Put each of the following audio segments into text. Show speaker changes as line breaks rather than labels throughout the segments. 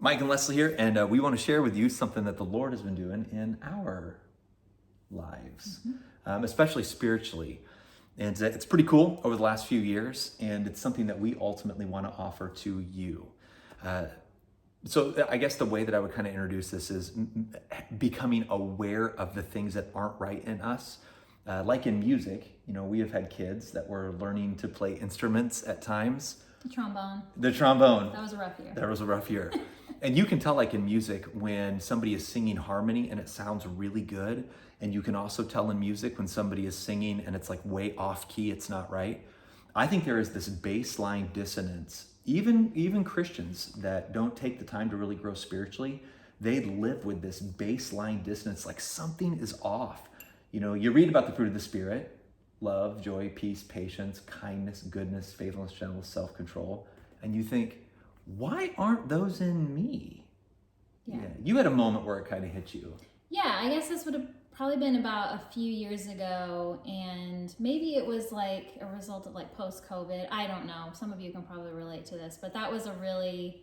Mike and Leslie here, and we want to share with you something that the Lord has been doing in our lives, especially spiritually. And it's pretty cool over the last few years, and it's something that we ultimately want to offer to you. So I guess the way that I would kind of introduce this is becoming aware of the things that aren't right in us. Like in music, we have had kids that were learning to play instruments at times.
The trombone.
The trombone.
That was a rough year.
That was a rough year. And you can tell, like in music, when somebody is singing harmony and it sounds really good. And you can also tell in music when somebody is singing and it's like way off key, it's not right. I think there is this baseline dissonance. Even Christians that don't take the time to really grow spiritually, they live with this baseline dissonance, like something is off. You read about the fruit of the Spirit: love, joy, peace, patience, kindness, goodness, faithfulness, gentleness, self-control. And you think, why aren't those in me? Yeah. You had a moment where it kind of hit you.
Yeah, I guess this would have probably been about a few years ago, and maybe it was like a result of like post-COVID. I don't know. Some of you can probably relate to this, but that was a really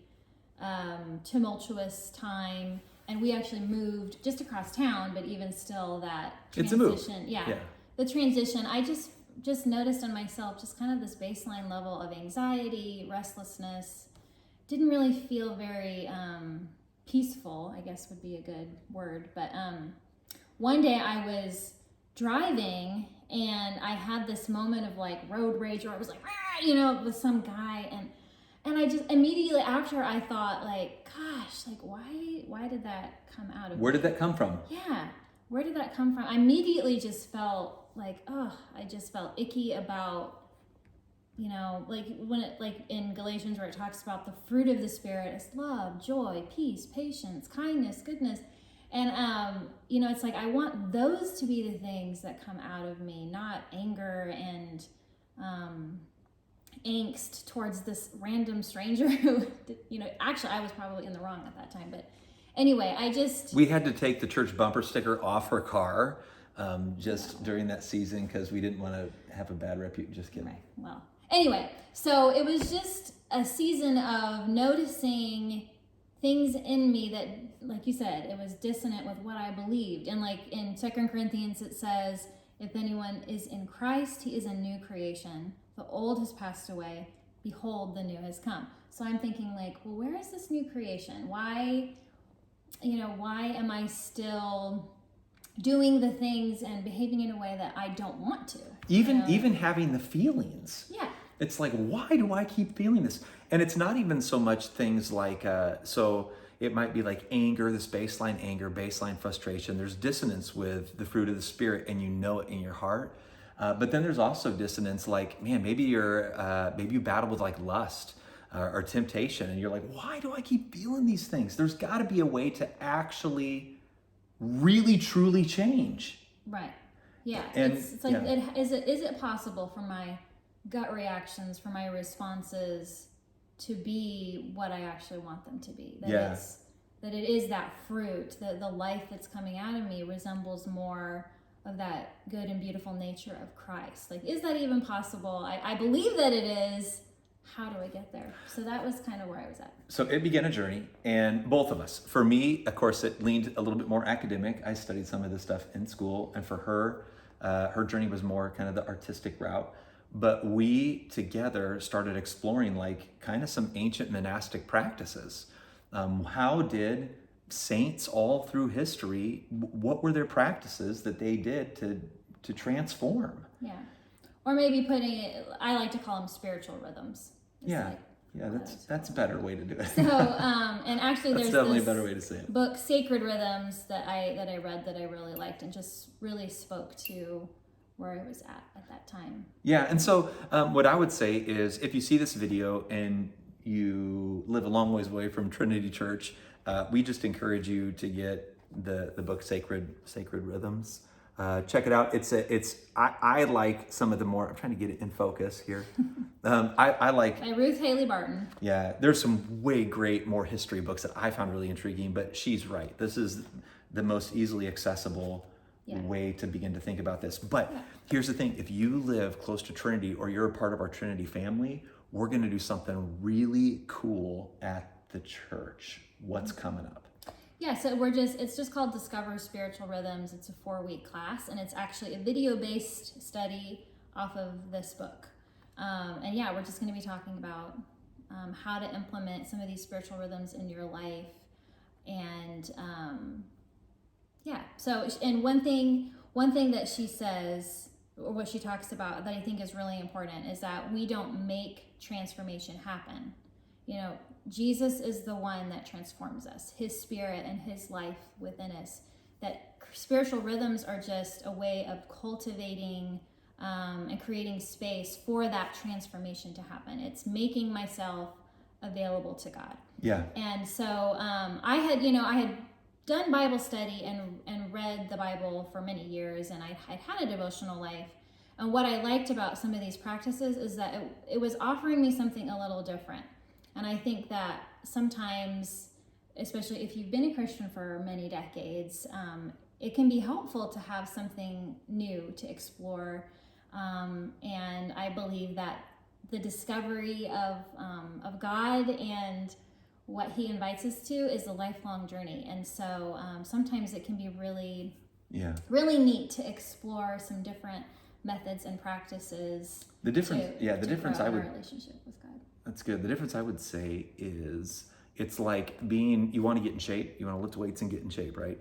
tumultuous time. And we actually moved just across town, but even still that transition.
It's a move.
Yeah. The transition, I just noticed in myself just kind of this baseline level of anxiety, restlessness. Didn't really feel very peaceful, I guess would be a good word. But one day I was driving and I had this moment of like road rage where I was like, with some guy. And I just immediately after I thought like, gosh, like why did that come out of me?
Where did that come from?
Yeah. Where did that come from? I immediately just felt like, I just felt icky about, like when it, like in Galatians where it talks about the fruit of the Spirit is love, joy, peace, patience, kindness, goodness. And, it's like, I want those to be the things that come out of me, not anger and angst towards this random stranger who, actually I was probably in the wrong at that time. But anyway, we
had to take the church bumper sticker off her car during that season because we didn't want to have a bad reputation. Just kidding.
Right. Well, anyway, so it was just a season of noticing things in me that, like you said, it was dissonant with what I believed. And like in 2 Corinthians, it says, if anyone is in Christ, he is a new creation. The old has passed away. Behold, the new has come. So I'm thinking like, well, where is this new creation? Why am I still doing the things and behaving in a way that I don't want to?
Even having the feelings.
Yeah.
It's like, why do I keep feeling this? And it's not even so much things like, so it might be like anger, this baseline anger, baseline frustration. There's dissonance with the fruit of the Spirit and you know it in your heart. But then there's also dissonance like, man, maybe you battle with like lust or temptation and you're like, why do I keep feeling these things? There's got to be a way to actually really, truly change.
Right. Yeah.
And
it's like, is it possible for my gut reactions, for my responses to be what I actually want them to be? That it is that fruit, the life that's coming out of me resembles more of that good and beautiful nature of Christ. Like, is that even possible? I believe that it is. How do I get there? So that was kind of where I was at.
So it began a journey, and both of us. For me, of course, it leaned a little bit more academic. I studied some of this stuff in school, and for her, her journey was more kind of the artistic route. But we together started exploring like kind of some ancient monastic practices. How did saints all through history, what were their practices that they did to transform?
Yeah. Or maybe putting it, I like to call them spiritual rhythms.
That's a better way to do it.
So, and actually
that's
there's
definitely
this
a better way to say it.
Book, Sacred Rhythms, that I read that I really liked and just really spoke to where I was at that time.
Yeah, and so what I would say is if you see this video and you live a long ways away from Trinity Church, we just encourage you to get the book Sacred Rhythms. Check it out. I like some of the more, I'm trying to get it in focus here. I like
by Ruth Haley Barton.
Yeah, there's some way great more history books that I found really intriguing, but she's right. This is the most easily accessible way to begin to think about this. But here's the thing, if you live close to Trinity or you're a part of our Trinity family, we're going to do something really cool at the church. what's coming up.
Yeah, so it's just called Discover Spiritual Rhythms. It's a 4-week class, and it's actually a video-based study off of this book. And yeah, we're just going to be talking about how to implement some of these spiritual rhythms in your life. And yeah, so, and one thing that she says, or what she talks about that I think is really important, is that we don't make transformation happen. You know, Jesus is the one that transforms us, his spirit and his life within us. That spiritual rhythms are just a way of cultivating and creating space for that transformation to happen. It's making myself available to God.
Yeah.
And so I had done Bible study and read the Bible for many years, and I'd had a devotional life. And what I liked about some of these practices is that it was offering me something a little different. And I think that sometimes, especially if you've been a Christian for many decades, it can be helpful to have something new to explore. And I believe that the discovery of God and what he invites us to is a lifelong journey. And so sometimes it can be really neat to explore some different methods and practices.
The difference,
to
difference
grow
I
our
would,
relationship with God.
that's good. The difference I would say is it's like you want to get in shape, you want to lift weights and get in shape, right?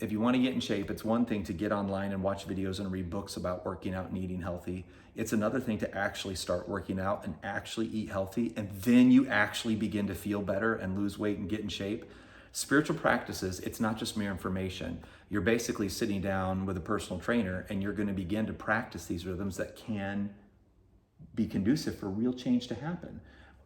If you want to get in shape, it's one thing to get online and watch videos and read books about working out and eating healthy. It's another thing to actually start working out and actually eat healthy, and then you actually begin to feel better and lose weight and get in shape. Spiritual practices, it's not just mere information. You're basically sitting down with a personal trainer and you're going to begin to practice these rhythms that can be conducive for real change to happen.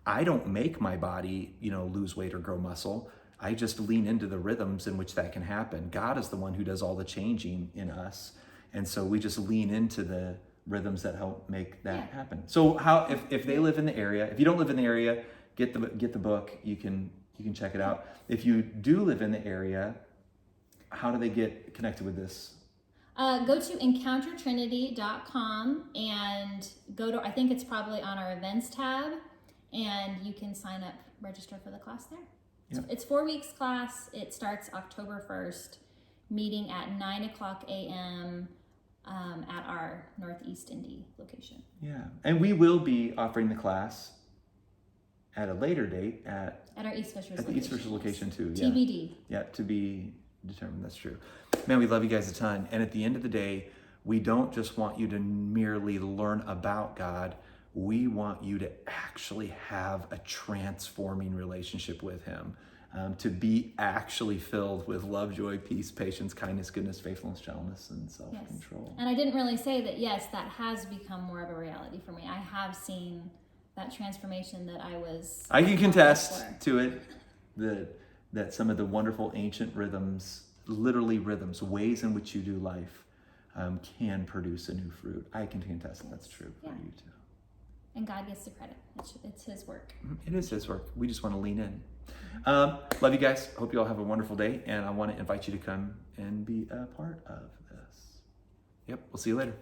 I don't make my body, lose weight or grow muscle. I just lean into the rhythms in which that can happen. God is the one who does all the changing in us. And so we just lean into the rhythms that help make that happen. So if they live in the area, if you don't live in the area, get the book. You can check it out. If you do live in the area, how do they get connected with this?
Go to EncounterTrinity.com and go to, I think it's probably on our events tab, and you can sign up, register for the class there.
Yeah.
It's 4 weeks class. It starts October 1st, meeting at 9:00 a.m. At our Northeast Indy location.
Yeah, and we will be offering the class at a later date at
our East Fishers
location.
The East Fishers
location too. Yeah.
TBD.
Yeah, to be determined. That's true. Man, we love you guys a ton. And at the end of the day, we don't just want you to merely learn about God. We want you to actually have a transforming relationship with him, to be actually filled with love, joy, peace, patience, kindness, goodness, faithfulness, gentleness, and self-control.
Yes. And I didn't really say that, yes, that has become more of a reality for me. I have seen that transformation that I can
contest to it that some of the wonderful ancient rhythms, literally rhythms, ways in which you do life, can produce a new fruit. I can contest that that's true for you too.
And God gets the credit. It's his work.
It is his work. We just want to lean in. Love you guys. Hope you all have a wonderful day. And I want to invite you to come and be a part of this. Yep. We'll see you later.